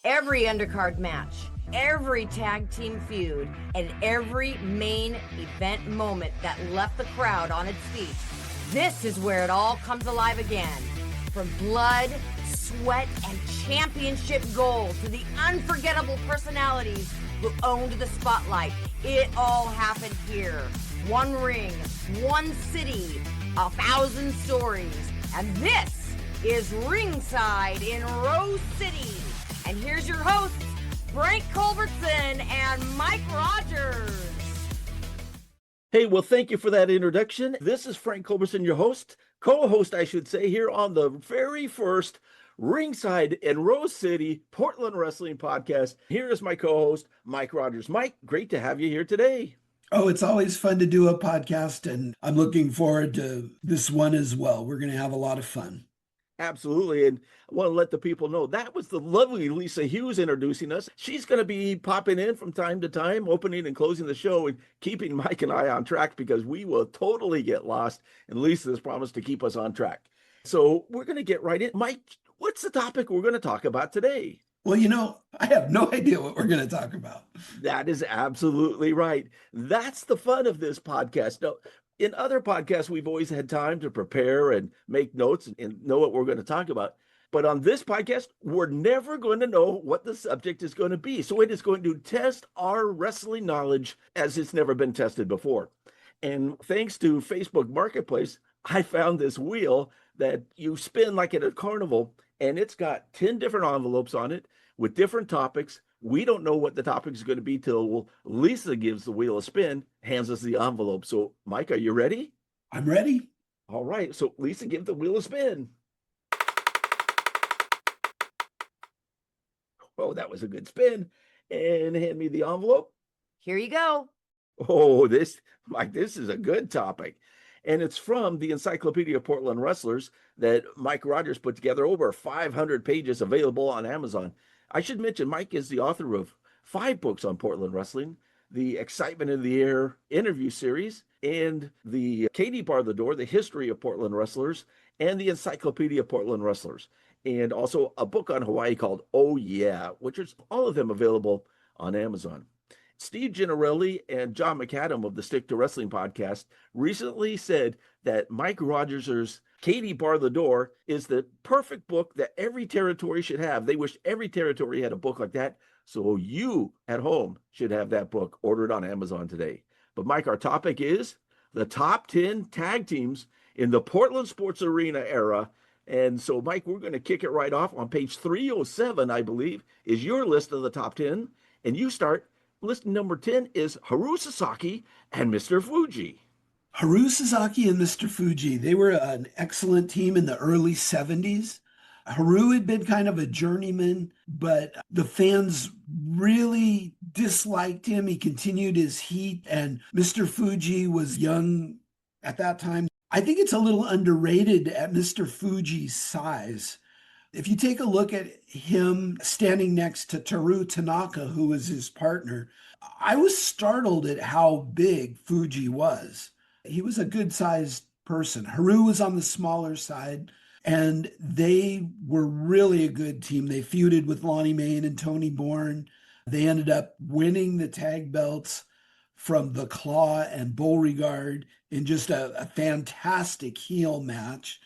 Every undercard match, every tag team feud, and every main event moment that left the crowd on its feet. This is where it all comes alive again. From blood, sweat, and championship gold to the unforgettable personalities who owned the spotlight, it all happened here. One ring, one city, 1,000 stories. And this is Ringside in Rose City. And here's your hosts, Frank Culbertson and Mike Rogers. Hey, well, thank you for that introduction. This is Frank Culbertson, your host, co-host, I should say, here on the very first Ringside in Rose City Portland Wrestling Podcast. Here is my co-host, Mike Rogers. Mike, great to have you here today. Oh, it's always fun to do a podcast, and I'm looking forward to this one as well. We're going to have a lot of fun. Absolutely. And I want to let the people know that was the lovely Lisa Hughes introducing us. She's going to be popping in from time to time, opening and closing the show and keeping Mike and I on track because we will totally get lost. And Lisa has promised to keep us on track. So we're going to get right in. Mike, what's the topic we're going to talk about today? Well, I have no idea what we're going to talk about. That is absolutely right. That's the fun of this podcast. Now, in other podcasts, we've always had time to prepare and make notes and know what we're going to talk about. But on this podcast, we're never going to know what the subject is going to be. So it is going to test our wrestling knowledge as it's never been tested before. And thanks to Facebook Marketplace, I found this wheel that you spin like at a carnival, and it's got 10 different envelopes on it with different topics. We don't know what the topic is going to be till Lisa gives the wheel a spin, hands us the envelope. So, Mike, are you ready? I'm ready. All right. So, Lisa, give the wheel a spin. Oh, that was a good spin. And hand me the envelope. Here you go. Oh, Mike, this is a good topic. And it's from the Encyclopedia of Portland Wrestlers that Mike Rogers put together, over 500 pages available on Amazon. I should mention Mike is the author of 5 books on Portland wrestling, the Excitement in the Air interview series, and the Katy Bar the Door, the history of Portland wrestlers, and the Encyclopedia of Portland Wrestlers, and also a book on Hawaii called Oh Yeah, which is all of them available on Amazon. Steve Gennarelli and John McAdam of the Stick to Wrestling podcast recently said that Mike Rogers' Katy Bar the Door is the perfect book that every territory should have. They wish every territory had a book like that. So you at home should have that book. Ordered on Amazon today. But Mike, our topic is the top 10 tag teams in the Portland sports arena era. And so, Mike, we're going to kick it right off on page 307, I believe, is your list of the top 10. And you start. List number 10 is Haru Sasaki and Mr. Fuji. Haru Sasaki and Mr. Fuji, they were an excellent team in the early 70s. Haru had been kind of a journeyman, but the fans really disliked him. He continued his heat, and Mr. Fuji was young at that time. I think it's a little underrated at Mr. Fuji's size. If you take a look at him standing next to Teru Tanaka, who was his partner, I was startled at how big Fuji was. He was a good-sized person. Haru was on the smaller side, and they were really a good team. They feuded with Lonnie Main and Tony Bourne. They ended up winning the tag belts from The Claw and Beauregard in just a fantastic heel match.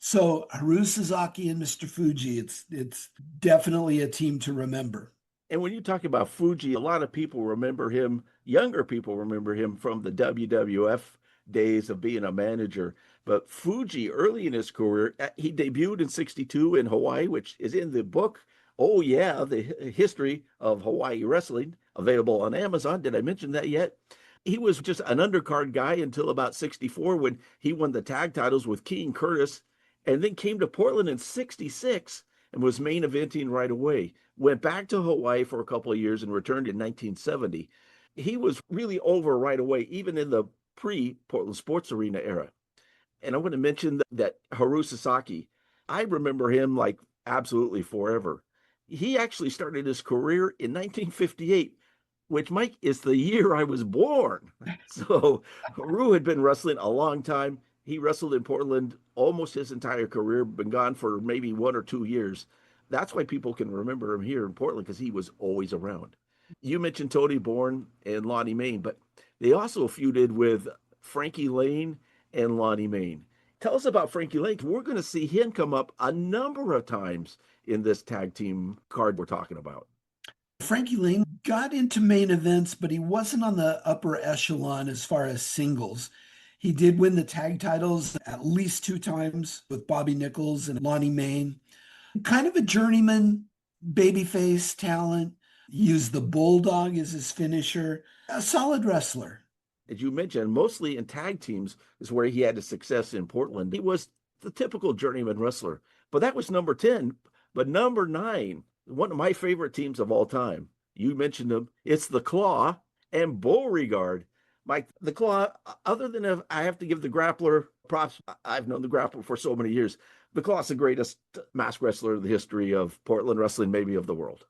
So Haru Sasaki and Mr. Fuji, it's definitely a team to remember. And when you talk about Fuji, a lot of people remember him, younger people remember him from the WWF days of being a manager. But Fuji, early in his career, he debuted in '62 in Hawaii, which is in the book, Oh Yeah, the history of Hawaii wrestling, available on Amazon. Did I mention that yet? He was just an undercard guy until about '64 when he won the tag titles with King Curtis, and then came to Portland in '66 and was main eventing right away. Went back to Hawaii for a couple of years and returned in 1970. He was really over right away, even in the pre-Portland Sports Arena era. And I want to mention that Haru Sasaki, I remember him like absolutely forever. He actually started his career in 1958, which, Mike, is the year I was born. So Haru had been wrestling a long time. He wrestled in Portland almost his entire career, been gone for maybe 1 or 2 years. That's why people can remember him here in Portland, because he was always around. You mentioned Tony Bourne and Lonnie Main, but they also feuded with Frankie Lane and Lonnie Main. Tell us about Frankie Lane. We're going to see him come up a number of times in this tag team card we're talking about. Frankie Lane got into main events, but he wasn't on the upper echelon as far as singles. He did win the tag titles at least 2 times with Bobby Nichols and Lonnie Main. Kind of a journeyman, babyface talent. Used the Bulldog as his finisher. A solid wrestler. As you mentioned, mostly in tag teams is where he had his success in Portland. He was the typical journeyman wrestler, but that was number 10. But number 9, one of my favorite teams of all time, you mentioned them, it's the Claw and Beauregard. Mike, the Claw, other than if I have to give the Grappler props, I've known the Grappler for so many years. The Claw is the greatest masked wrestler in the history of Portland wrestling, maybe of the world.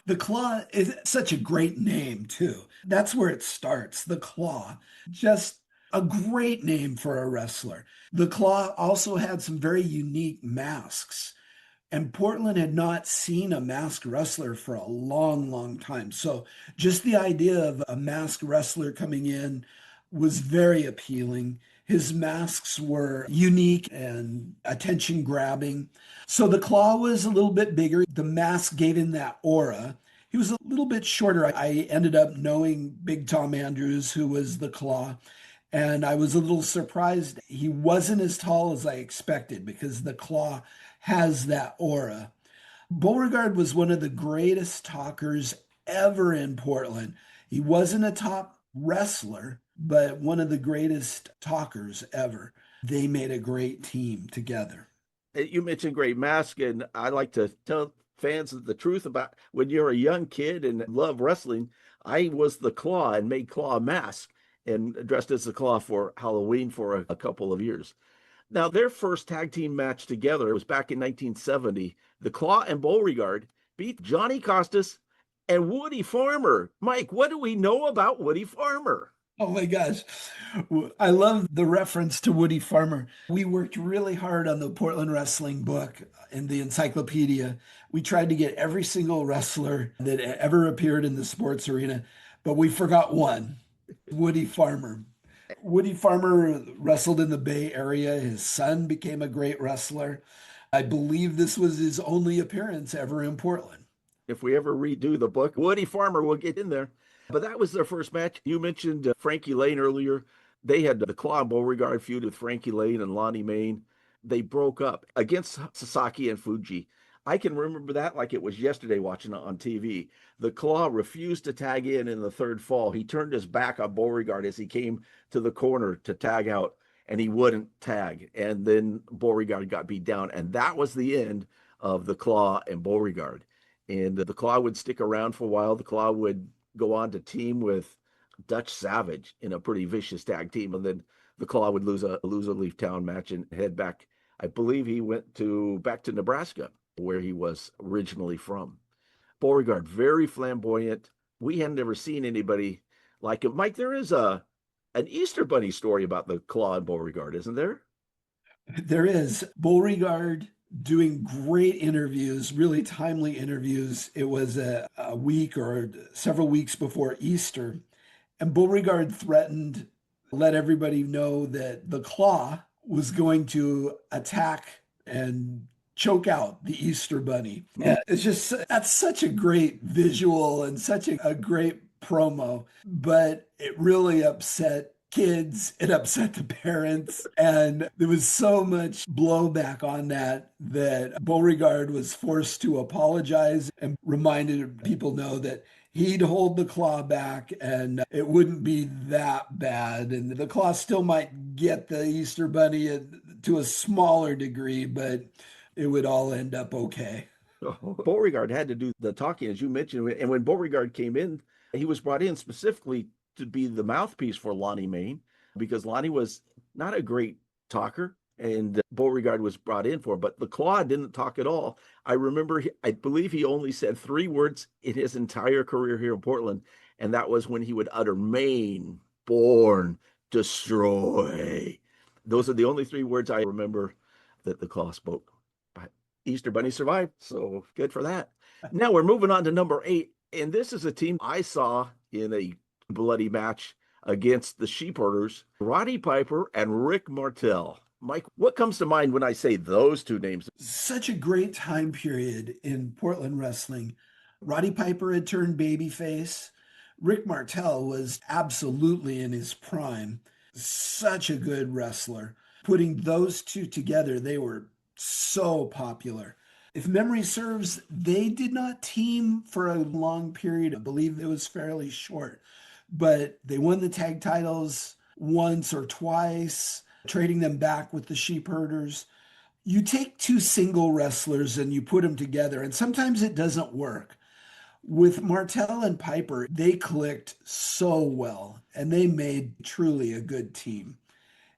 The Claw is such a great name, too. That's where it starts. The Claw. Just a great name for a wrestler. The Claw also had some very unique masks. And Portland had not seen a masked wrestler for a long, long time. So just the idea of a masked wrestler coming in was very appealing. His masks were unique and attention grabbing. So the Claw was a little bit bigger. The mask gave him that aura. He was a little bit shorter. I ended up knowing Big Tom Andrews, who was the Claw. And I was a little surprised he wasn't as tall as I expected, because the Claw has that aura. Beauregard was one of the greatest talkers ever in Portland. He wasn't a top wrestler, but one of the greatest talkers ever. They made a great team together. You mentioned great mask, and I like to tell fans the truth about when you're a young kid and love wrestling. I was the Claw and made Claw mask and dressed as the Claw for Halloween for a couple of years. Now, their first tag team match together was back in 1970. The Claw and Beauregard beat Johnny Costas and Woody Farmer. Mike, what do we know about Woody Farmer? Oh my gosh. I love the reference to Woody Farmer. We worked really hard on the Portland Wrestling book in the Encyclopedia. We tried to get every single wrestler that ever appeared in the sports arena, but we forgot one, Woody Farmer. Woody Farmer wrestled in the Bay Area. His son became a great wrestler. I believe this was his only appearance ever in Portland. If we ever redo the book, Woody Farmer will get in there. But that was their first match. You mentioned Frankie Lane earlier. They had the Claw and Beauregard feud with Frankie Lane and Lonnie Main. They broke up against Sasaki and Fuji. I can remember that like it was yesterday watching it on TV. The Claw refused to tag in the third fall. He turned his back on Beauregard as he came to the corner to tag out, and he wouldn't tag. And then Beauregard got beat down, and that was the end of the Claw and Beauregard. And the Claw would stick around for a while. The Claw would go on to team with Dutch Savage in a pretty vicious tag team, and then the Claw would lose a Leaf Town match and head back. I believe he went back to Nebraska, where he was originally from. Beauregard, very flamboyant. We had never seen anybody like him. Mike, there is an Easter Bunny story about the Claw and Beauregard, isn't there? There is. Beauregard doing great interviews, really timely interviews. It was a week or several weeks before Easter, and Beauregard threatened, let everybody know that the Claw was going to attack and choke out the Easter Bunny. Yeah, it's just, that's such a great visual and such a great promo, but it really upset kids, it upset the parents, and there was so much blowback on that Beauregard was forced to apologize and reminded people know that he'd hold the Claw back and it wouldn't be that bad, and the Claw still might get the Easter Bunny to a smaller degree, but it would all end up okay. Beauregard had to do the talking, as you mentioned, and when Beauregard came in, he was brought in specifically to be the mouthpiece for Lonnie Main, because Lonnie was not a great talker, and Beauregard was brought in for him. But the Claw didn't talk at all. I remember, I believe he only said 3 words in his entire career here in Portland, and that was when he would utter Main, born, destroy. Those are the only 3 words I remember that the Claw spoke. Easter Bunny survived, so good for that. Now we're moving on to number 8, and this is a team I saw in a bloody match against the Sheepherders, Roddy Piper and Rick Martel. Mike, what comes to mind when I say those two names? Such a great time period in Portland wrestling. Roddy Piper had turned babyface. Rick Martel was absolutely in his prime. Such a good wrestler. Putting those two together, they were so popular. If memory serves, they did not team for a long period. I believe it was fairly short, but they won the tag titles once or twice, trading them back with the Sheepherders. You take two single wrestlers and you put them together, and sometimes it doesn't work. With Martel and Piper, they clicked so well and they made truly a good team.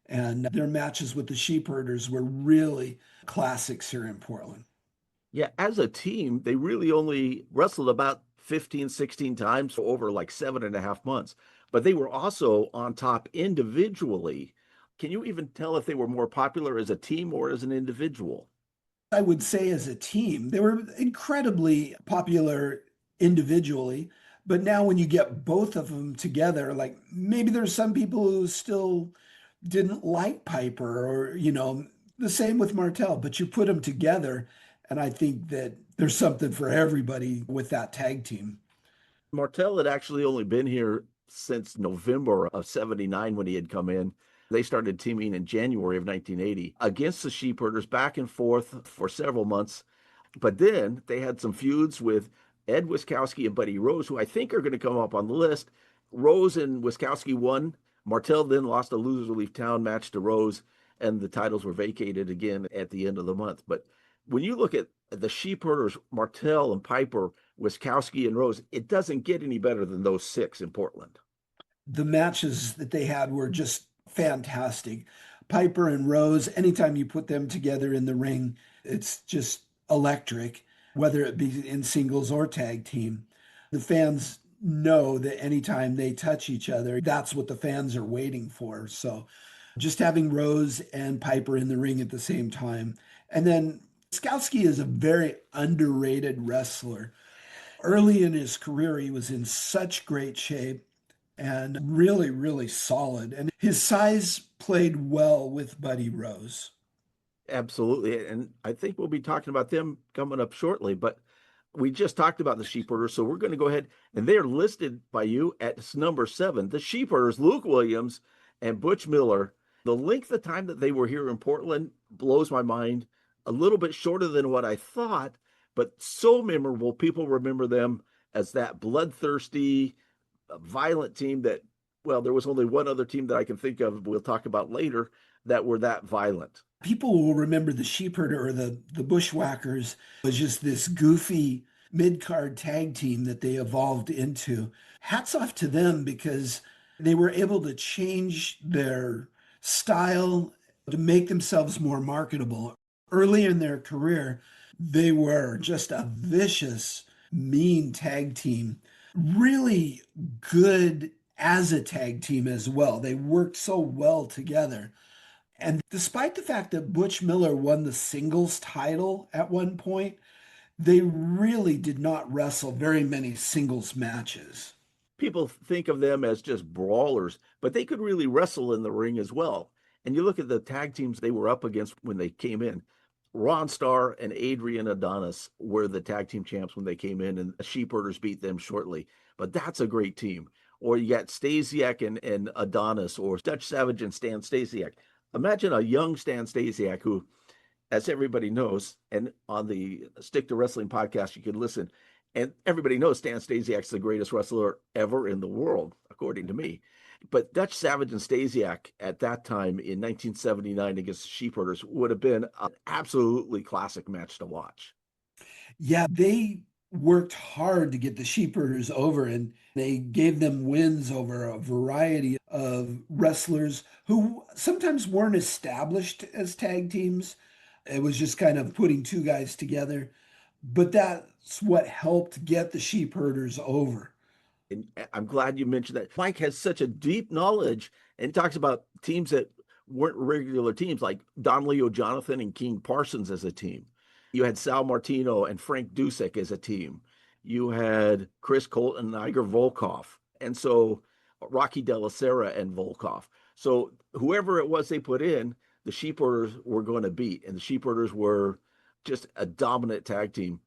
And their matches with the Sheepherders were really classics here in Portland. Yeah, as a team, they really only wrestled about 15, 16 times over like 7.5 months, but they were also on top individually. Can you even tell if they were more popular as a team or as an individual? I would say as a team, they were incredibly popular individually. But now when you get both of them together, like maybe there's some people who still didn't like Piper or, the same with Martel, but you put them together. And I think that there's something for everybody with that tag team. Martel had actually only been here since November of 79 when he had come in. They started teaming in January of 1980 against the Sheepherders back and forth for several months. But then they had some feuds with Ed Wiskowski and Buddy Rose, who I think are going to come up on the list. Rose and Wiskowski won. Martel then lost a loser leave town match to Rose, and the titles were vacated again at the end of the month. But when you look at the Sheepherders, Martel and Piper, Wiskowski and Rose, it doesn't get any better than those 6 in Portland. The matches that they had were just fantastic. Piper and Rose, anytime you put them together in the ring, it's just electric, whether it be in singles or tag team. The fans know that anytime they touch each other, that's what the fans are waiting for. So just having Rose and Piper in the ring at the same time. And then Skowski is a very underrated wrestler. Early in his career, he was in such great shape and really, really solid. And his size played well with Buddy Rose. Absolutely. And I think we'll be talking about them coming up shortly. But we just talked about the Sheepherders, so we're going to go ahead, and they're listed by you at number 7. The Sheepherders, Luke Williams and Butch Miller. The length of time that they were here in Portland blows my mind. A little bit shorter than what I thought, but so memorable. People remember them as that bloodthirsty, violent team that, well, there was only one other team that I can think of, we'll talk about later, that were that violent. People will remember the Sheepherder or the Bushwhackers was just this goofy mid-card tag team that they evolved into. Hats off to them because they were able to change their style to make themselves more marketable. Early in their career, they were just a vicious, mean tag team. Really good as a tag team as well. They worked so well together. And despite the fact that Butch Miller won the singles title at one point, they really did not wrestle very many singles matches. People think of them as just brawlers, but they could really wrestle in the ring as well. And you look at the tag teams they were up against when they came in. Ron Starr and Adrian Adonis were the tag team champs when they came in, and the Sheepherders beat them shortly. But that's a great team. Or you got Stasiak and Adonis, or Dutch Savage and Stan Stasiak. Imagine a young Stan Stasiak who, as everybody knows, and on the Stick to Wrestling podcast, you can listen, and everybody knows Stan Stasiak's the greatest wrestler ever in the world, according to me. But Dutch Savage and Stasiak at that time in 1979 against the Sheepherders would have been an absolutely classic match to watch. Yeah, they worked hard to get the Sheepherders over, and they gave them wins over a variety of wrestlers who sometimes weren't established as tag teams. It was just kind of putting two guys together. But that's what helped get the Sheepherders over. And I'm glad you mentioned that. Mike has such a deep knowledge and talks about teams that weren't regular teams, like Don Leo Jonathan and King Parsons as a team. You had Sal Martino and Frank Dusek as a team. You had Chris Colton and Igor Volkov. And so Rocky De La Sera and Volkov. So whoever it was they put in, the Sheepherders were going to beat. And the Sheepherders were just a dominant tag team.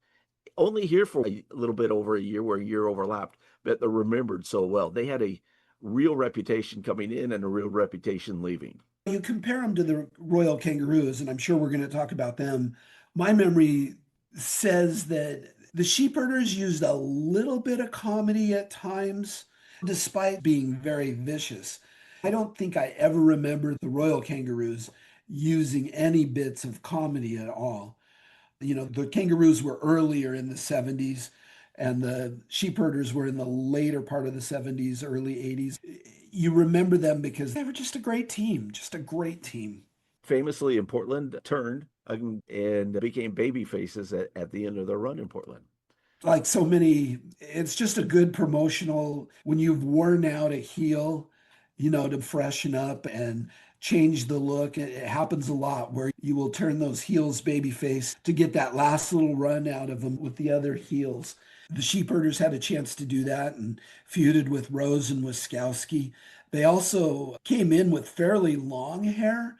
Only here for a little bit over a year, where a year overlapped, but they're remembered so well. They had a real reputation coming in and a real reputation leaving. You compare them to the Royal Kangaroos, and I'm sure we're going to talk about them. My memory says that the Sheepherders used a little bit of comedy at times, despite being very vicious. I don't think I ever remember the Royal Kangaroos using any bits of comedy at all. The Kangaroos were earlier in the 70s, and the Sheepherders were in the later part of the 70s, early 80s. You remember them because they were just a great team, just a great team. Famously in Portland, turned and became baby faces at the end of their run in Portland. Like so many, it's just a good promotional, when you've worn out a heel, to freshen up and change the look. It happens a lot where you will turn those heels babyface to get that last little run out of them with the other heels. The Sheepherders had a chance to do that and feuded with Rose and Wiskowski. They also came in with fairly long hair.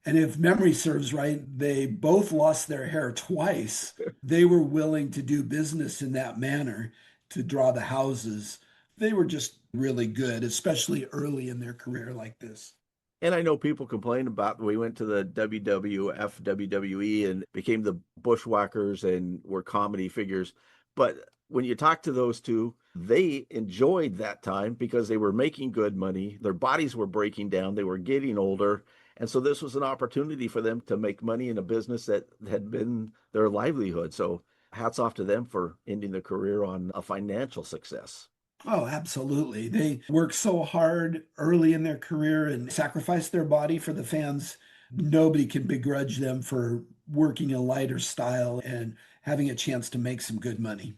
And if memory serves right, they both lost their hair twice. They were willing to do business in that manner to draw the houses. They were just really good, especially early in their career like this. And I know people complain about, we went to the WWF, WWE, and became the Bushwhackers and were comedy figures. But when you talk to those two, they enjoyed that time because they were making good money. Their bodies were breaking down. They were getting older. And so this was an opportunity for them to make money in a business that had been their livelihood. So hats off to them for ending their career on a financial success. Oh, absolutely. They worked so hard early in their career and sacrificed their body for the fans. Nobody can begrudge them for working a lighter style and having a chance to make some good money.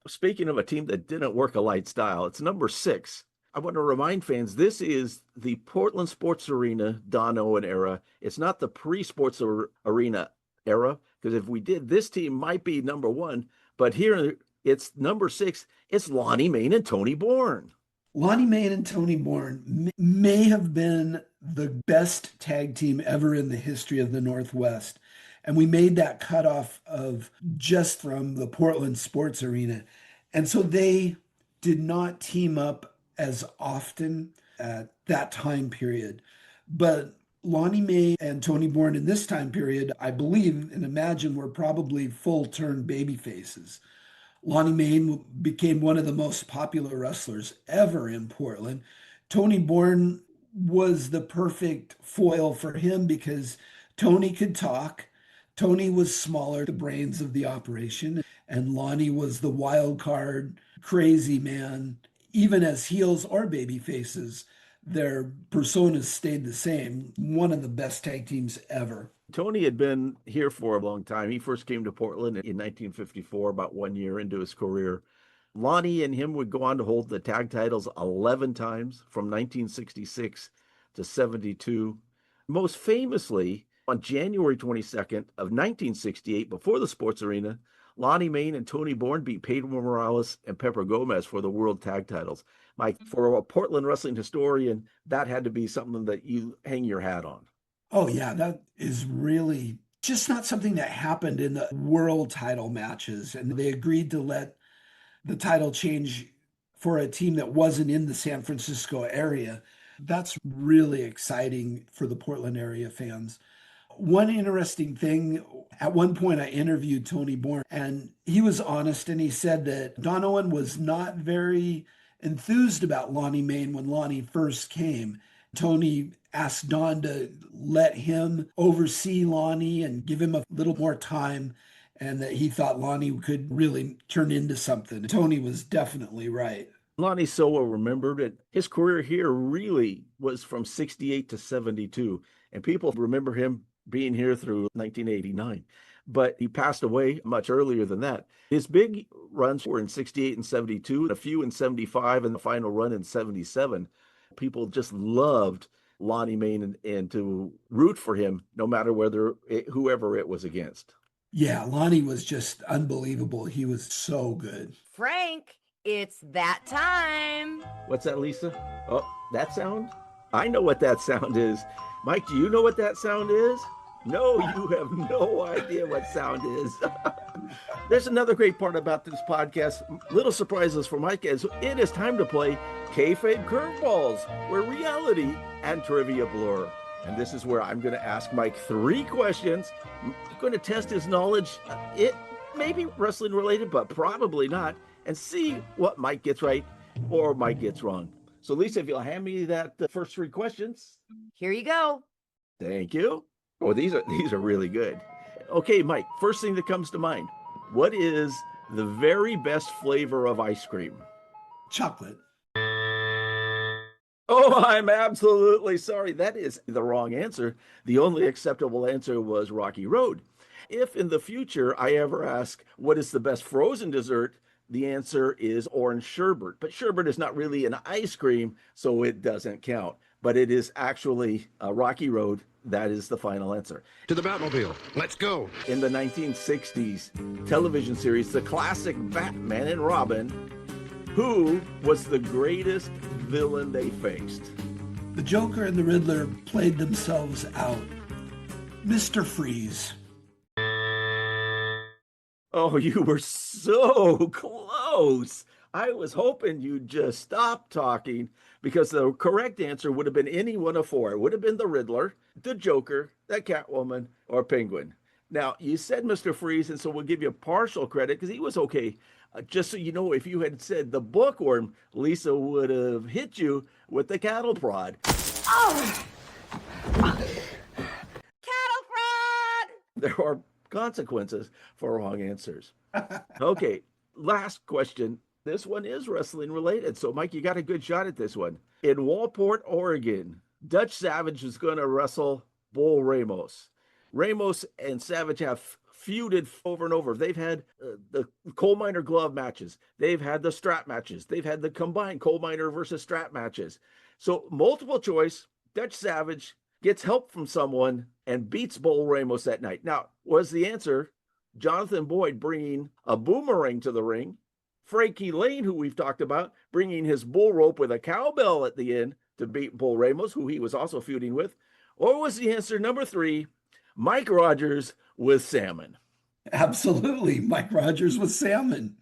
Speaking of a team that didn't work a light style, it's number 6. I want to remind fans, this is the Portland Sports Arena Don Owen era. It's not the pre-sports arena era, because if we did, this team might be number 1. But here it's number 6. It's Lonnie Main and Tony Bourne. Lonnie Main and Tony Bourne may have been the best tag team ever in the history of the Northwest. And we made that cutoff of just from the Portland Sports Arena. And so they did not team up as often at that time period. But Lonnie May and Tony Bourne in this time period, I believe and imagine, were probably full-turn baby faces. Lonnie May became one of the most popular wrestlers ever in Portland. Tony Bourne was the perfect foil for him because Tony could talk. Tony was smaller, the brains of the operation, and Lonnie was the wild card, crazy man. Even as heels or baby faces, their personas stayed the same. One of the best tag teams ever. Tony had been here for a long time. He first came to Portland in 1954, about 1 year into his career. Lonnie and him would go on to hold the tag titles 11 times from 1966 to 72. Most famously, on January 22nd of 1968, before the sports arena, Lonnie Main and Tony Bourne beat Pedro Morales and Pepper Gomez for the world tag titles. Mike, for a Portland wrestling historian, that had to be something that you hang your hat on. Oh, yeah, that is really just not something that happened in the world title matches. And they agreed to let the title change for a team that wasn't in the San Francisco area. That's really exciting for the Portland area fans. One interesting thing, at one point I interviewed Tony Bourne, and he was honest, and he said that Don Owen was not very enthused about Lonnie Main when Lonnie first came. Tony asked Don to let him oversee Lonnie and give him a little more time, and that he thought Lonnie could really turn into something. Tony was definitely right. Lonnie's so well remembered. And his career here really was from 68 to 72. And people remember him being here through 1989. But he passed away much earlier than that. His big runs were in 68 and 72, a few in 75, and the final run in 77. People just loved Lonnie Main and to root for him, no matter whoever it was against. Yeah, Lonnie was just unbelievable. He was so good. Frank, it's that time. What's that, Lisa? Oh, that sound? I know what that sound is. Mike, do you know what that sound is? No, you have no idea what sound is. There's another great part about this podcast. Little surprises for Mike as it is time to play Kayfabe Curveballs, where reality and trivia blur. And this is where I'm going to ask Mike 3 questions. I'm going to test his knowledge. It may be wrestling related, but probably not. And see what Mike gets right or Mike gets wrong. So, Lisa, if you'll hand me that first 3 questions. Here you go. Thank you. Oh, these are really good. Okay, Mike, first thing that comes to mind. What is the very best flavor of ice cream? Chocolate. Oh, I'm absolutely sorry. That is the wrong answer. The only acceptable answer was Rocky Road. If in the future I ever ask what is the best frozen dessert, the answer is orange sherbet. But sherbet is not really an ice cream, so it doesn't count. But it is actually Rocky Road. That is the final answer. To the Batmobile. Let's go. In the 1960s television series, the classic Batman and Robin, who was the greatest villain they faced? The Joker and the Riddler played themselves out. Mr. Freeze. Oh, you were so close. I was hoping you'd just stop talking because the correct answer would have been any one of 4. It would have been the Riddler, the Joker, the Catwoman, or Penguin. Now, you said Mr. Freeze, and so we'll give you partial credit because he was okay. Just so you know, if you had said the bookworm, Lisa would have hit you with the cattle prod. Oh! Cattle prod! There are consequences for wrong answers. Okay, last question. This one is wrestling related. So, Mike, you got a good shot at this one. In Walport, Oregon, Dutch Savage is going to wrestle Bull Ramos. Ramos and Savage have feuded over and over. They've had the coal miner glove matches. They've had the strap matches. They've had the combined coal miner versus strap matches. So, multiple choice, Dutch Savage gets help from someone and beats Bull Ramos that night. Now, was the answer Jonathan Boyd bringing a boomerang to the ring, Frankie Lane, who we've talked about, bringing his bull rope with a cowbell at the end to beat Bull Ramos, who he was also feuding with? Or was the answer number 3, Mike Rogers with salmon? Absolutely. Mike Rogers with salmon.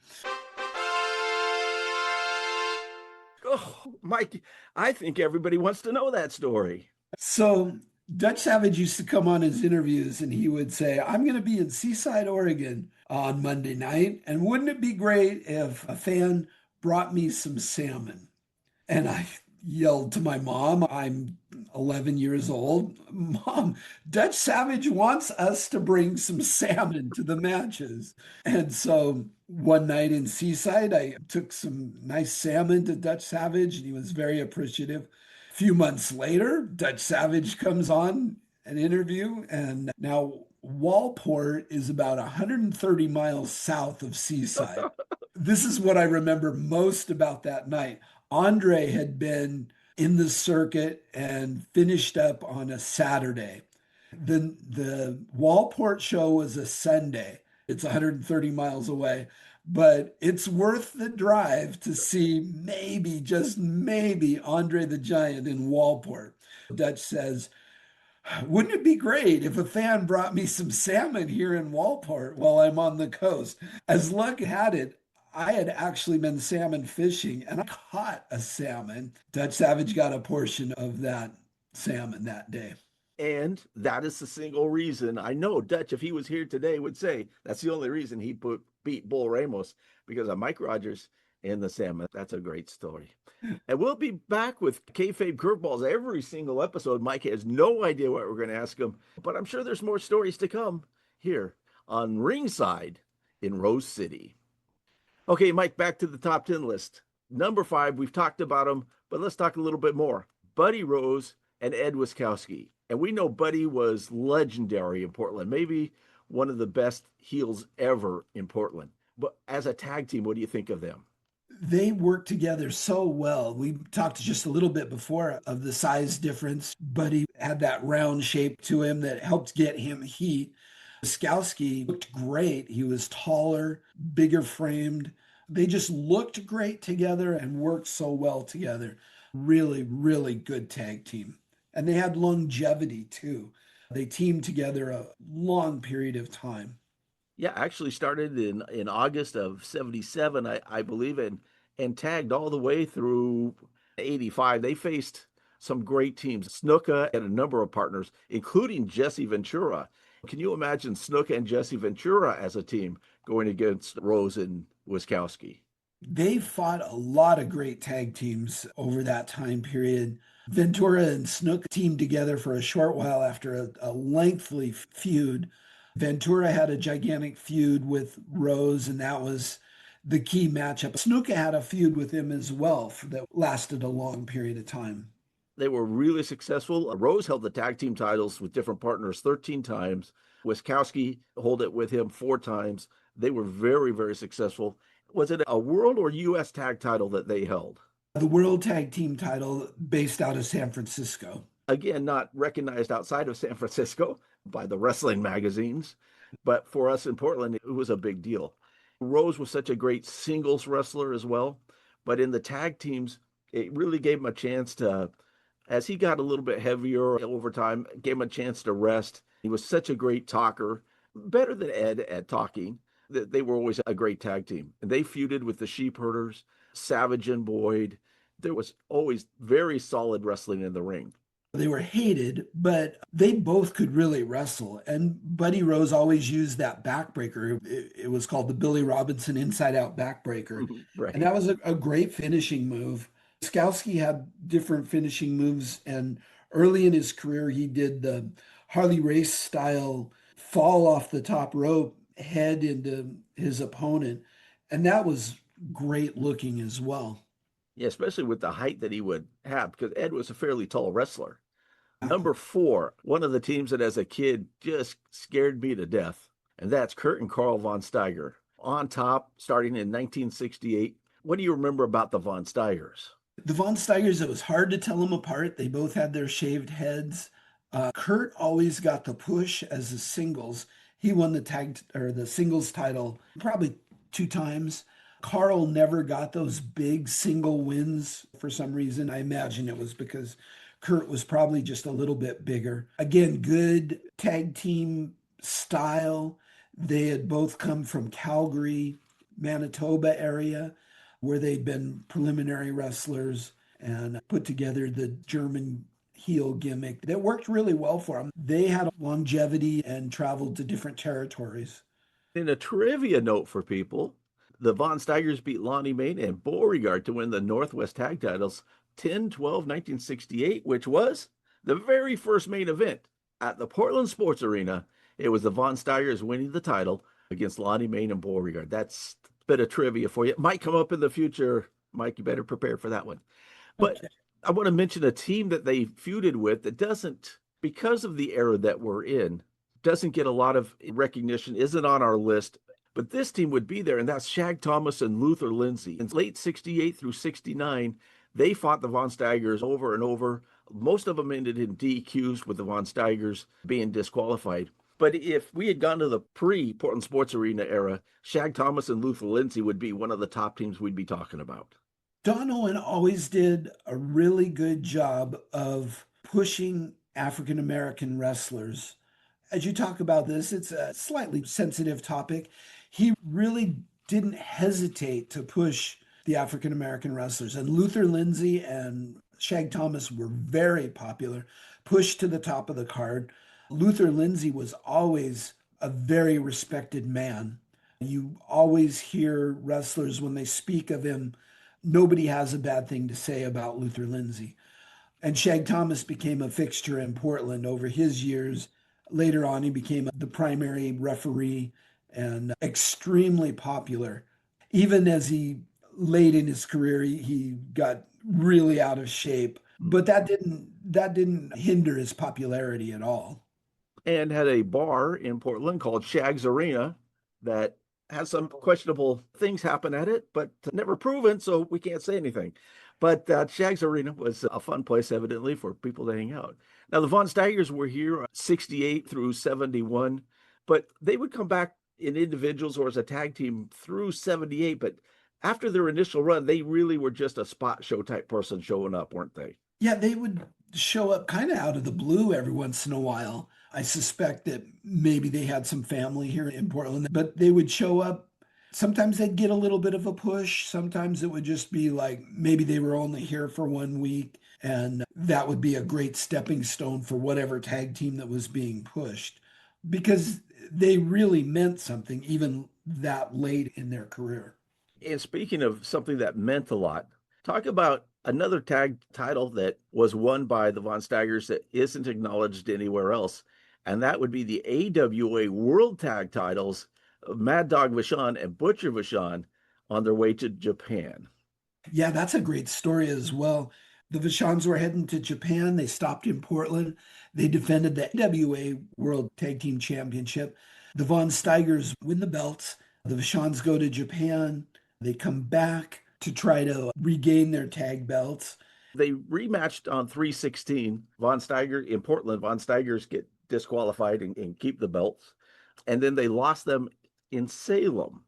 Oh, Mike, I think everybody wants to know that story. So Dutch Savage used to come on his interviews and he would say, I'm going to be in Seaside, Oregon on Monday night. And wouldn't it be great if a fan brought me some salmon? And I yelled to my mom, I'm 11 years old, Mom, Dutch Savage wants us to bring some salmon to the matches. And so one night in Seaside, I took some nice salmon to Dutch Savage and he was very appreciative. A few months later, Dutch Savage comes on an interview, and now Walport is about 130 miles south of Seaside. This is what I remember most about that night. Andre had been in the circuit and finished up on a Saturday. The Walport show was a Sunday. It's 130 miles away, but it's worth the drive to see maybe, just maybe, Andre the Giant in Walport. Dutch says, wouldn't it be great if a fan brought me some salmon here in Walport while I'm on the coast? As luck had it, I had actually been salmon fishing and I caught a salmon. Dutch Savage got a portion of that salmon that day. And that is the single reason I know Dutch, if he was here today, would say that's the only reason he beat Bull Ramos, because of Mike Rogers and the salmon. That's a great story. And we'll be back with Kayfabe Curveballs every single episode. Mike has no idea what we're going to ask him, but I'm sure there's more stories to come here on Ringside in Rose City. Okay, Mike, back to the top 10 list. Number 5, we've talked about him, but let's talk a little bit more. Buddy Rose and Ed Wiskowski. And we know Buddy was legendary in Portland, maybe one of the best heels ever in Portland. But as a tag team, what do you think of them? They work together so well. We talked just a little bit before of the size difference. Buddy had that round shape to him that helped get him heat. Skowski looked great. He was taller, bigger framed. They just looked great together and worked so well together. Really, really good tag team. And they had longevity too. They teamed together a long period of time. Yeah, actually started in August of 77, I believe, and tagged all the way through 85. They faced some great teams. Snuka and a number of partners, including Jesse Ventura. Can you imagine Snuka and Jesse Ventura as a team going against Rose and Wiskowski? They fought a lot of great tag teams over that time period. Ventura and Snook teamed together for a short while after a lengthy feud. Ventura had a gigantic feud with Rose, and that was the key matchup. Snuka had a feud with him as well that lasted a long period of time. They were really successful. Rose held the tag team titles with different partners 13 times. Wiskowski held it with him 4 times. They were very, very successful. Was it a world or U.S. tag title that they held? The World Tag Team title based out of San Francisco. Again, not recognized outside of San Francisco by the wrestling magazines, but for us in Portland, it was a big deal. Rose was such a great singles wrestler as well, but in the tag teams, it really gave him a chance to, as he got a little bit heavier over time, gave him a chance to rest. He was such a great talker, better than Ed at talking. They were always a great tag team. And they feuded with the Sheep Herders, Savage and Boyd. There was always very solid wrestling in the ring. They were hated, but they both could really wrestle. And Buddy Rose always used that backbreaker. It was called the Billy Robinson Inside Out Backbreaker. Right. And that was a great finishing move. Skowski had different finishing moves. And early in his career, he did the Harley Race style fall off the top rope, head into his opponent. And that was great looking as well. Yeah, especially with the height that he would have, because Ed was a fairly tall wrestler. Number 4, one of the teams that as a kid just scared me to death, and that's Kurt and Carl von Steiger. On top, starting in 1968. What do you remember about the von Steigers? The von Steigers, it was hard to tell them apart. They both had their shaved heads. Kurt always got the push as the singles. He won the singles title probably 2 times. Carl never got those big single wins for some reason. I imagine it was because Kurt was probably just a little bit bigger. Again, good tag team style. They had both come from Calgary, Manitoba area, where they'd been preliminary wrestlers and put together the German heel gimmick that worked really well for them. They had longevity and traveled to different territories. In a trivia note for people, the Von Steigers beat Lonnie Main and Beauregard to win the Northwest Tag Titles 10-12-1968, which was the very first main event at the Portland Sports Arena. It was the Von Steigers winning the title against Lonnie Main and Beauregard. That's a bit of trivia for you. It might come up in the future. Mike, you better prepare for that one. But okay. I want to mention a team that they feuded with that doesn't, because of the era that we're in, doesn't get a lot of recognition, isn't on our list. But this team would be there, and that's Shag Thomas and Luther Lindsay. In late 68 through 69, they fought the Von Steigers over and over. Most of them ended in DQs with the Von Steigers being disqualified. But if we had gone to the pre-Portland Sports Arena era, Shag Thomas and Luther Lindsay would be one of the top teams we'd be talking about. Don Owen always did a really good job of pushing African-American wrestlers. As you talk about this, it's a slightly sensitive topic. He really didn't hesitate to push the African-American wrestlers. And Luther Lindsay and Shag Thomas were very popular, pushed to the top of the card. Luther Lindsay was always a very respected man. You always hear wrestlers, when they speak of him, nobody has a bad thing to say about Luther Lindsay. And Shag Thomas became a fixture in Portland over his years. Later on, he became the primary referee and extremely popular. Even as he late in his career, he got really out of shape, but that didn't hinder his popularity at all. And had a bar in Portland called Shag's Arena that has some questionable things happen at it, but never proven, so we can't say anything. But Shag's Arena was a fun place, evidently, for people to hang out. Now, the Von Steigers were here 68 through 71. but they would come back in individuals or as a tag team through 78. But after their initial run, they really were just a spot show type person showing up, weren't they? Yeah, they would show up kind of out of the blue every once in a while. I suspect that maybe they had some family here in Portland, but they would show up. Sometimes they'd get a little bit of a push. Sometimes it would just be like maybe they were only here for 1 week, and that would be a great stepping stone for whatever tag team that was being pushed because they really meant something even that late in their career. And speaking of something that meant a lot, talk about another tag title that was won by the Von Steigers that isn't acknowledged anywhere else. And that would be the AWA World Tag titles of Mad Dog Vachon and Butcher Vachon on their way to Japan. Yeah, that's a great story as well. The Vachons were heading to Japan. They stopped in Portland. They defended the AWA World Tag Team Championship. The Von Steigers win the belts. The Vachons go to Japan. They come back to try to regain their tag belts. They rematched on 316. Von Steiger in Portland. Von Steigers get disqualified and keep the belts. And then they lost them in Salem,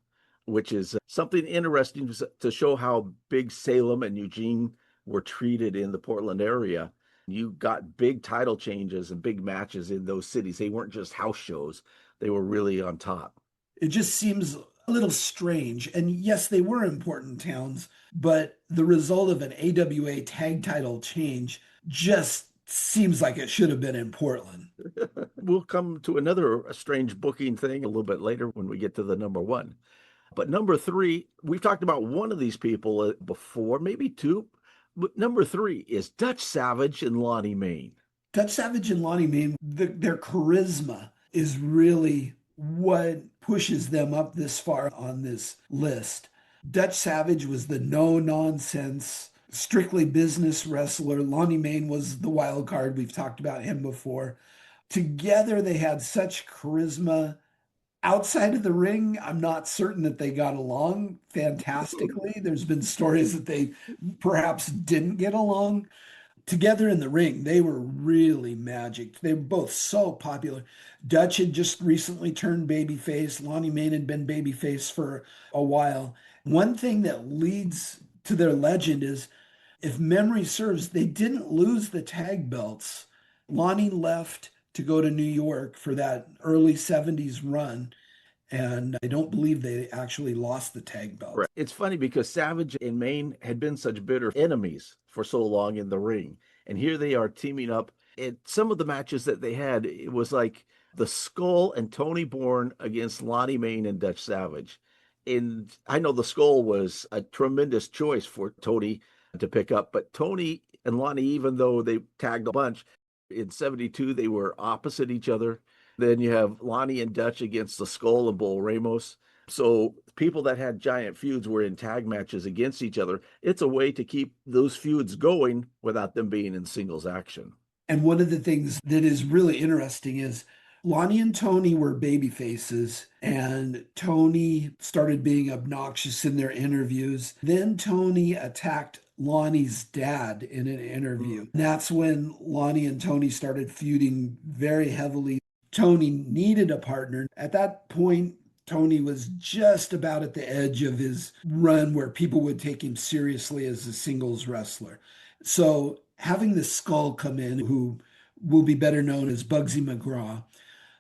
which is something interesting to show how big Salem and Eugene were treated in the Portland area. You got big title changes and big matches in those cities. They weren't just house shows. They were really on top. It just seems a little strange. And yes, they were important towns, but the result of an AWA tag title change just seems like it should have been in Portland. We'll come to another strange booking thing a little bit later when we get to the number one. But number three, we've talked about one of these people before, maybe two. But number three is Dutch Savage and Lonnie Main. Dutch Savage and Lonnie Main, their charisma is really what pushes them up this far on this list. Dutch Savage was the no-nonsense, strictly business wrestler. Lonnie Main was the wild card. We've talked about him before. Together, they had such charisma. Outside of the ring, I'm not certain that they got along fantastically. There's been stories that they perhaps didn't get along. Together in the ring, they were really magic. They were both so popular. Dutch had just recently turned babyface. Lonnie Main had been babyface for a while. One thing that leads to their legend is, if memory serves, they didn't lose the tag belts. Lonnie left to go to New York for that early 70s run. And I don't believe they actually lost the tag belt. Right. It's funny because Savage and Main had been such bitter enemies for so long in the ring. And here they are teaming up. And some of the matches that they had, it was like the Skull and Tony Bourne against Lonnie Main and Dutch Savage. And I know the Skull was a tremendous choice for Tony to pick up. But Tony and Lonnie, even though they tagged a bunch, in 72, they were opposite each other. Then you have Lonnie and Dutch against the Skull and Bull Ramos. So people that had giant feuds were in tag matches against each other. It's a way to keep those feuds going without them being in singles action. And one of the things that is really interesting is Lonnie and Tony were baby faces, and Tony started being obnoxious in their interviews. Then Tony attacked Lonnie's dad in an interview. That's when Lonnie and Tony started feuding very heavily. Tony needed a partner. At that point, Tony was just about at the edge of his run where people would take him seriously as a singles wrestler. So having the Skull come in, who will be better known as Bugsy McGraw,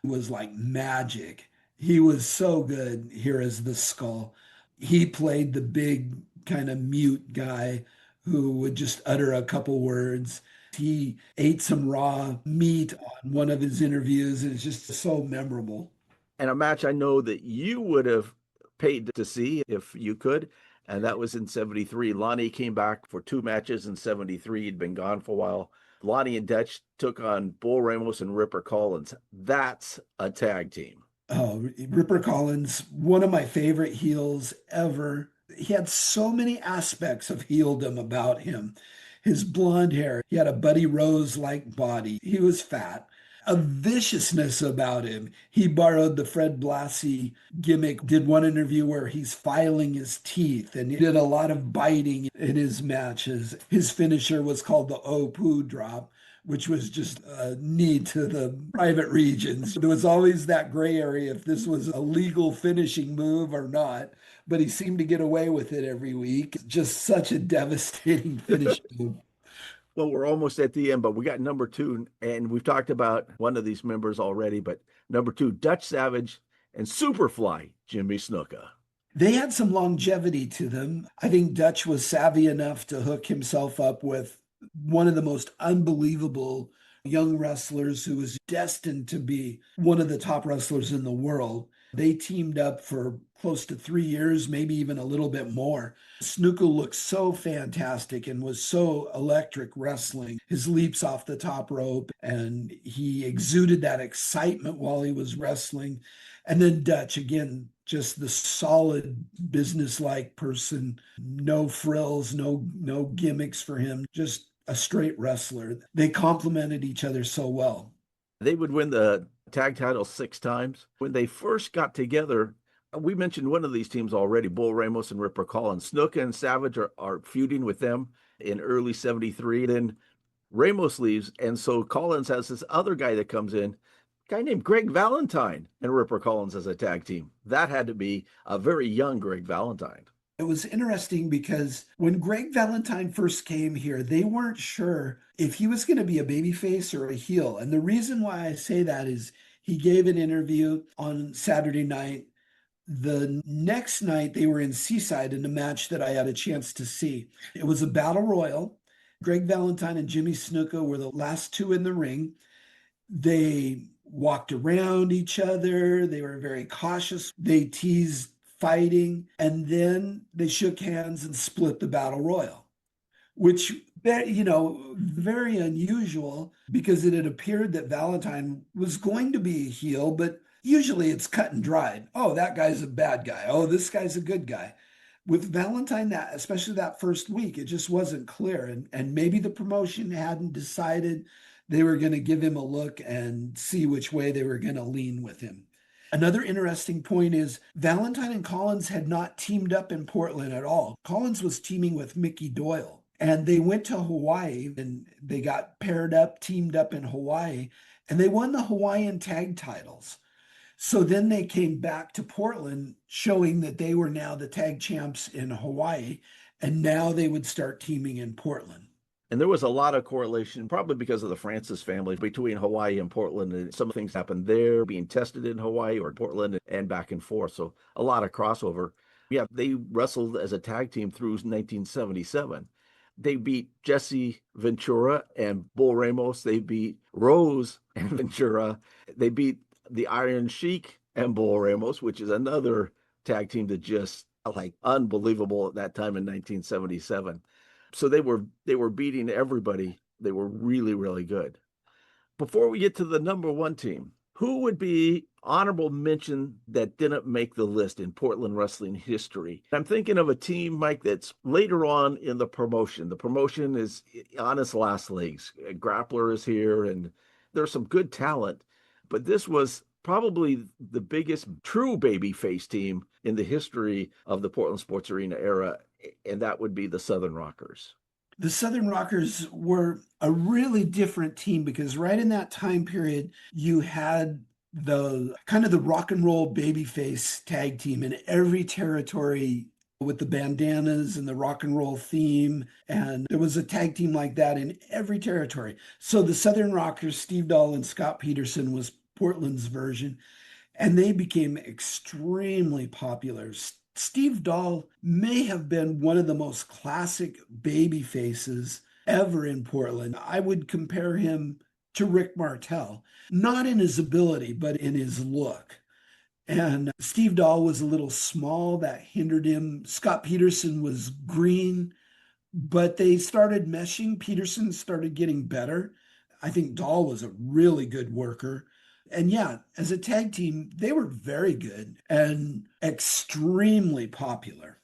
was like magic. He was so good here as the Skull. He played the big kind of mute guy who would just utter a couple words. He ate some raw meat on one of his interviews, and it's just so memorable. And a match I know that you would have paid to see if you could, and that was in 73. Lonnie came back for two matches in 73. He'd been gone for a while. Lonnie and Dutch took on Bull Ramos and Ripper Collins. That's a tag team. Oh, Ripper Collins, one of my favorite heels ever. He had so many aspects of heeldom about him. His blonde hair, he had a Buddy Rose-like body. He was fat. A viciousness about him. He borrowed the Fred Blassie gimmick, did one interview where he's filing his teeth, and he did a lot of biting in his matches. His finisher was called the Oh Poo Drop, which was just a knee to the private regions. There was always that gray area if this was a legal finishing move or not, but he seemed to get away with it every week. Just such a devastating finish move. Well, we're almost at the end, but we got number two, and we've talked about one of these members already, but number two, Dutch Savage and Superfly, Jimmy Snuka. They had some longevity to them. I think Dutch was savvy enough to hook himself up with one of the most unbelievable young wrestlers who was destined to be one of the top wrestlers in the world. They teamed up for close to 3 years, maybe even a little bit more. Snuka looked so fantastic and was so electric wrestling. His leaps off the top rope, and he exuded that excitement while he was wrestling. And then Dutch, again, just the solid business-like person, no frills, no gimmicks for him, just a straight wrestler. They complemented each other so well. They would win the tag title 6 times. When they first got together, we mentioned one of these teams already, Bull Ramos and Ripper Collins. Snuka and Savage are feuding with them in early 73. Then Ramos leaves, and so Collins has this other guy that comes in, a guy named Greg Valentine, and Ripper Collins as a tag team. That had to be a very young Greg Valentine. It was interesting because when Greg Valentine first came here, they weren't sure if he was going to be a babyface or a heel. And the reason why I say that is he gave an interview on Saturday night. The next night, they were in Seaside in a match that I had a chance to see. It was a battle royal. Greg Valentine and Jimmy Snuka were the last two in the ring. They walked around each other. They were very cautious. They teased fighting, and then they shook hands and split the battle royal, which, very unusual because it had appeared that Valentine was going to be a heel, but usually it's cut and dried. Oh, that guy's a bad guy. Oh, this guy's a good guy. With Valentine, that especially that first week, it just wasn't clear. And maybe the promotion hadn't decided they were going to give him a look and see which way they were going to lean with him. Another interesting point is Valentine and Collins had not teamed up in Portland at all. Collins was teaming with Mickey Doyle, and they went to Hawaii and they got paired up, teamed up in Hawaii, and they won the Hawaiian tag titles. So then they came back to Portland, showing that they were now the tag champs in Hawaii, and now they would start teaming in Portland. And there was a lot of correlation, probably because of the Francis family, between Hawaii and Portland. And some things happened there, being tested in Hawaii or Portland and back and forth. So a lot of crossover. Yeah, they wrestled as a tag team through 1977. They beat Jesse Ventura and Bull Ramos. They beat Rose and Ventura. They beat the Iron Sheik and Bull Ramos, which is another tag team that just unbelievable at that time in 1977. So they were beating everybody. They were really, really good. Before we get to the number one team, who would be honorable mention that didn't make the list in Portland wrestling history? I'm thinking of a team, Mike, that's later on in the promotion. The promotion is on its last legs. Grappler is here, and there's some good talent. But this was probably the biggest true babyface team in the history of the Portland Sports Arena era, and that would be the Southern Rockers. The Southern Rockers were a really different team because right in that time period, you had the kind of the rock and roll babyface tag team in every territory with the bandanas and the rock and roll theme. And there was a tag team like that in every territory. So the Southern Rockers, Steve Dahl and Scott Peterson, was Portland's version, and they became extremely popular. Steve Dahl may have been one of the most classic baby faces ever in Portland. I would compare him to Rick Martel, not in his ability, but in his look. And Steve Dahl was a little small, that hindered him. Scott Peterson was green, but they started meshing. Peterson started getting better. I think Dahl was a really good worker. And yeah, as a tag team, they were very good and extremely popular.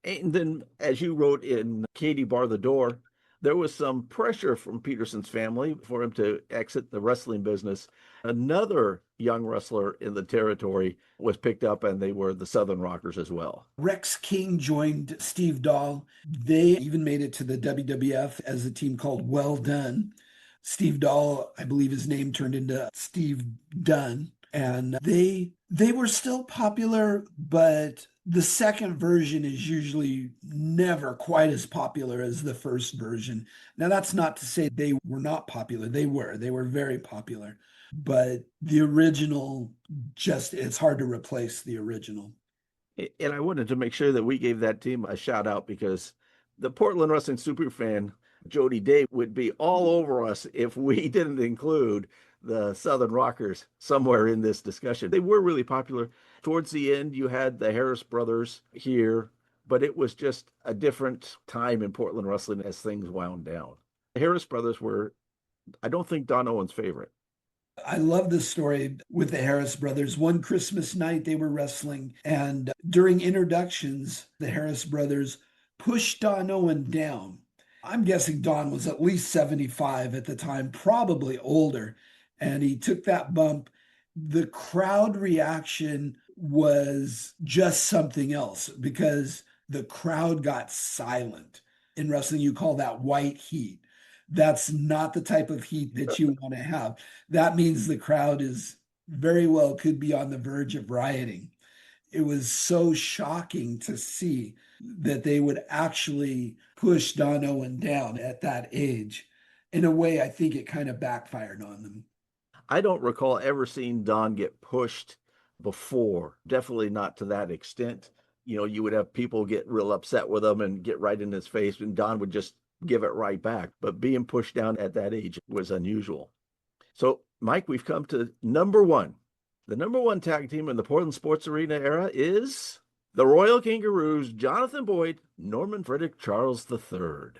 And then, as you wrote in Katy Bar the Door, there was some pressure from Peterson's family for him to exit the wrestling business. Another young wrestler in the territory was picked up, and they were the Southern Rockers as well. Rex King joined Steve Dahl. They even made it to the WWF as a team called Well Done. Steve Dahl, I believe his name turned into Steve Dunn. And they were still popular, but the second version is usually never quite as popular as the first version. Now, that's not to say they were not popular. They were very popular. But the original, just, it's hard to replace the original. And I wanted to make sure that we gave that team a shout out because the Portland Wrestling Superfan, Jody Day, would be all over us if we didn't include the Southern Rockers somewhere in this discussion. They were really popular. Towards the end, you had the Harris brothers here, but it was just a different time in Portland wrestling as things wound down. The Harris brothers were, I don't think, Don Owen's favorite. I love this story with the Harris brothers. One Christmas night, they were wrestling, and during introductions, the Harris brothers pushed Don Owen down. I'm guessing Don was at least 75 at the time, probably older, and he took that bump. The crowd reaction was just something else because the crowd got silent. In wrestling, you call that white heat. That's not the type of heat that you want to have. That means the crowd is very well could be on the verge of rioting. It was so shocking to see that they would actually push Don Owen down at that age. In a way, I think it kind of backfired on them. I don't recall ever seeing Don get pushed before, definitely not to that extent. You know, you would have people get real upset with him and get right in his face, and Don would just give it right back. But being pushed down at that age was unusual. So, Mike, we've come to number one. The number one tag team in the Portland Sports Arena era is the Royal Kangaroos, Jonathan Boyd, Norman Frederick Charles III.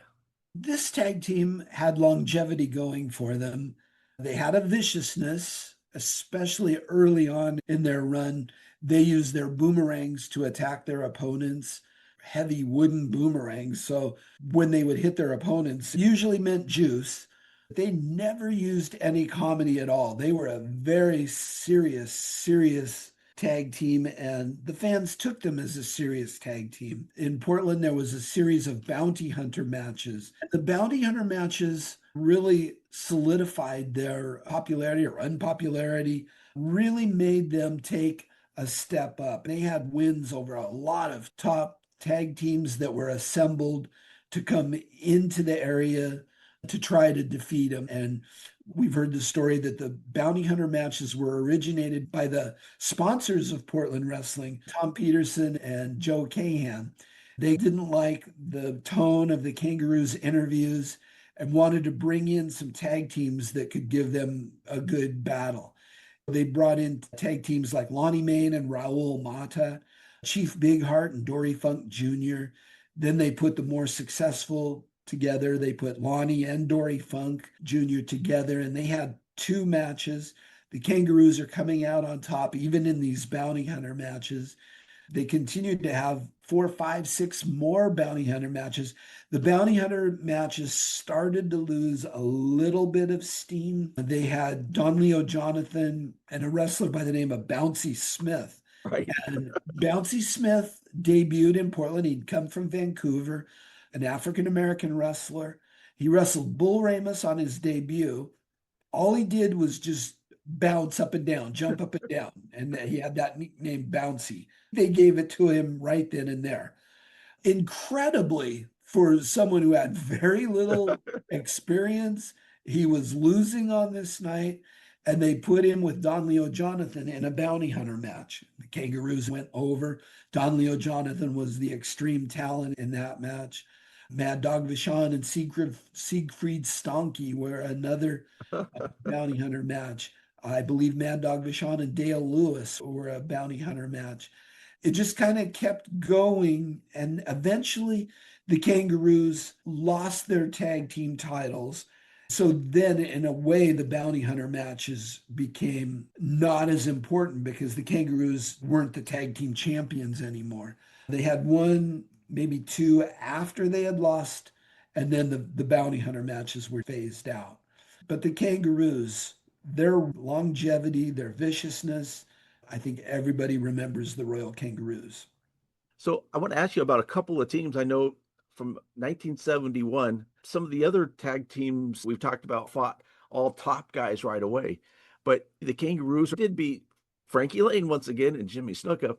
This tag team had longevity going for them. They had a viciousness, especially early on in their run. They used their boomerangs to attack their opponents, heavy wooden boomerangs. So when they would hit their opponents, it usually meant juice. They never used any comedy at all. They were a very serious tag team, and the fans took them as a serious tag team. In Portland, there was a series of bounty hunter matches. The bounty hunter matches really solidified their popularity or unpopularity, really made them take a step up. They had wins over a lot of top tag teams that were assembled to come into the area to try to defeat them. And we've heard the story that the bounty hunter matches were originated by the sponsors of Portland wrestling, Tom Peterson and Joe Cahan. They didn't like the tone of the Kangaroos interviews and wanted to bring in some tag teams that could give them a good battle. They brought in tag teams like Lonnie Main and Raul Mata, Chief Big Heart and Dory Funk Jr. Then they put the more successful together. They put Lonnie and Dory Funk Jr. together, and they had two matches. The Kangaroos are coming out on top, even in these bounty hunter matches. They continued to have 4, 5, 6 more bounty hunter matches. The bounty hunter matches started to lose a little bit of steam. They had Don Leo Jonathan and a wrestler by the name of Bouncy Smith. Right. And Bouncy Smith debuted in Portland. He'd come from Vancouver, an African-American wrestler. He wrestled Bull Ramus on his debut. All he did was just bounce up and down, jump up and down. And he had that nickname Bouncy. They gave it to him right then and there. Incredibly, for someone who had very little experience, he was losing on this night. And they put him with Don Leo Jonathan in a bounty hunter match. The Kangaroos went over. Don Leo Jonathan was the extreme talent in that match. Mad Dog Vachon and Siegfried Stonke were another bounty hunter match. I believe Mad Dog Vachon and Dale Lewis were a bounty hunter match. It just kind of kept going. And eventually the Kangaroos lost their tag team titles. So then, in a way, the bounty hunter matches became not as important because the Kangaroos weren't the tag team champions anymore. They had one, maybe two after they had lost, and then the bounty hunter matches were phased out. But the Kangaroos, their longevity, their viciousness, I think everybody remembers the Royal Kangaroos. So I want to ask you about a couple of teams I know from 1971. Some of the other tag teams we've talked about fought all top guys right away. But the Kangaroos did beat Frankie Lane once again and Jimmy Snuka,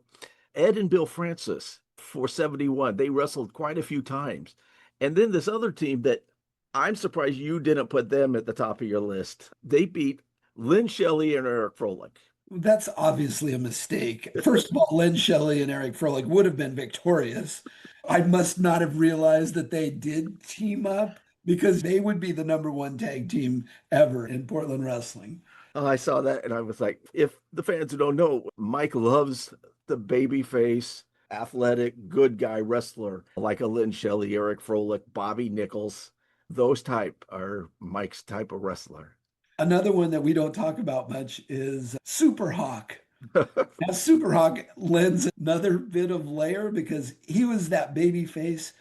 Ed and Bill Francis for 71. They wrestled quite a few times. And then this other team that I'm surprised you didn't put them at the top of your list. They beat Lynn Shelley and Eric Froelich. That's obviously a mistake. First of all, Lynn Shelley and Eric Froelich would have been victorious. I must not have realized that they did team up, because they would be the number one tag team ever in Portland wrestling. I saw that and I was like, if the fans don't know, Mike loves the babyface, athletic, good guy wrestler like a Lynn Shelley, Eric Froelich, Bobby Nichols. Those type are Mike's type of wrestler. Another one that we don't talk about much is Super Hawk. Now, Super Hawk lends another bit of layer because he was that baby face,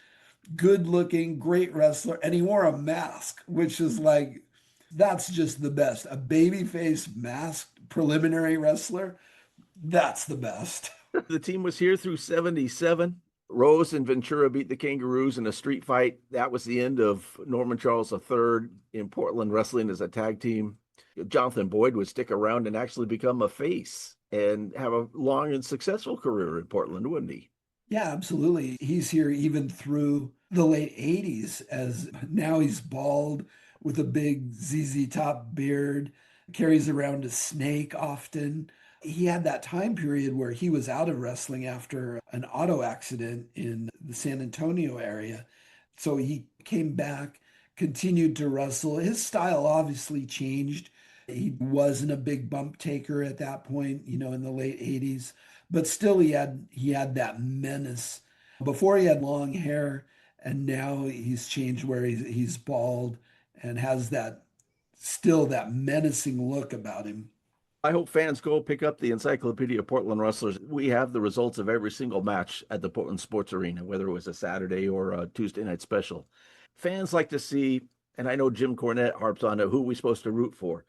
good looking, great wrestler, and he wore a mask, which is like, that's just the best. A baby face masked preliminary wrestler, that's the best. The team was here through 77. Rose and Ventura beat the Kangaroos in a street fight. That was the end of Norman Charles III in Portland wrestling as a tag team. Jonathan Boyd would stick around and actually become a face and have a long and successful career in Portland, wouldn't he? Yeah, absolutely. He's here even through the late 80s, as now he's bald with a big ZZ Top beard, carries around a snake often. He had that time period where he was out of wrestling after an auto accident in the San Antonio area. So he came back, continued to wrestle. His style obviously changed. He wasn't a big bump taker at that point, in the late 80s, but still he had that menace. Before he had long hair, and now he's changed where he's bald and has that menacing look about him. I hope fans go pick up the Encyclopedia of Portland Wrestlers. We have the results of every single match at the Portland Sports Arena, whether it was a Saturday or a Tuesday night special. Fans like to see, and I know Jim Cornette harps on it, who we're supposed to root for.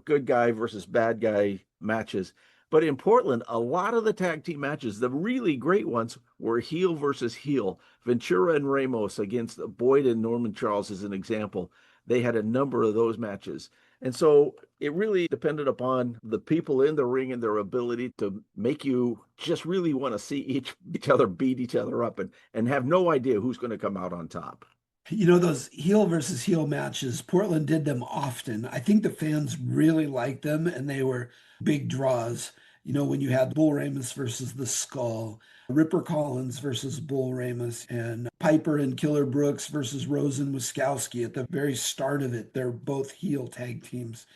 Good guy versus bad guy matches. But in Portland, a lot of the tag team matches, the really great ones, were heel versus heel. Ventura and Ramos against Boyd and Norman Charles is an example. They had a number of those matches. And so it really depended upon the people in the ring and their ability to make you just really want to see each other beat each other up and have no idea who's going to come out on top. Those heel versus heel matches, Portland did them often. I think the fans really liked them, and they were big draws. When you had Bull Ramos versus the Skull, Ripper Collins versus Bull Ramos, and Piper and Killer Brooks versus Rose and Wiskowski at the very start of it. They're both heel tag teams.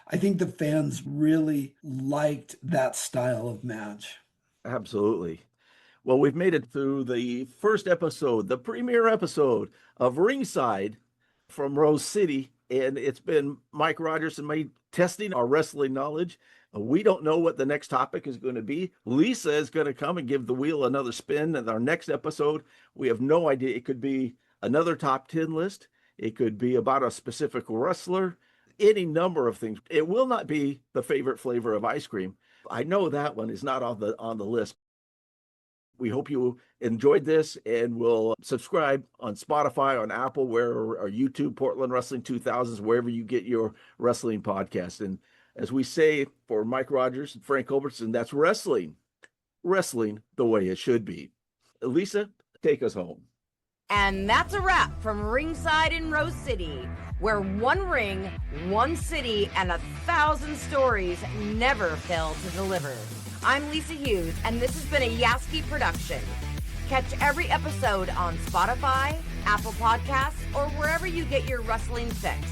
I think the fans really liked that style of match. Absolutely. Well, we've made it through the first episode, the premiere episode of Ringside from Rose City. And it's been Mike Rogers and me testing our wrestling knowledge. We don't know what the next topic is going to be. Lisa is going to come and give the wheel another spin in our next episode. We have no idea. It could be another top 10 list. It could be about a specific wrestler, any number of things. It will not be the favorite flavor of ice cream. I know that one is not on the list. We hope you enjoyed this and will subscribe on Spotify, on Apple, or YouTube, Portland Wrestling 2000s, wherever you get your wrestling podcast. And as we say for Mike Rogers and Frank Culbertson, that's wrestling the way it should be. Lisa, take us home. And that's a wrap from Ringside in Rose City, where one ring, one city, and 1,000 stories never fail to deliver. I'm Lisa Hughes, and this has been a Yaski production. Catch every episode on Spotify, Apple Podcasts, or wherever you get your wrestling fix.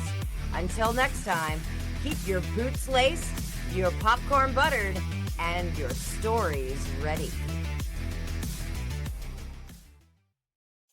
Until next time, keep your boots laced, your popcorn buttered, and your stories ready.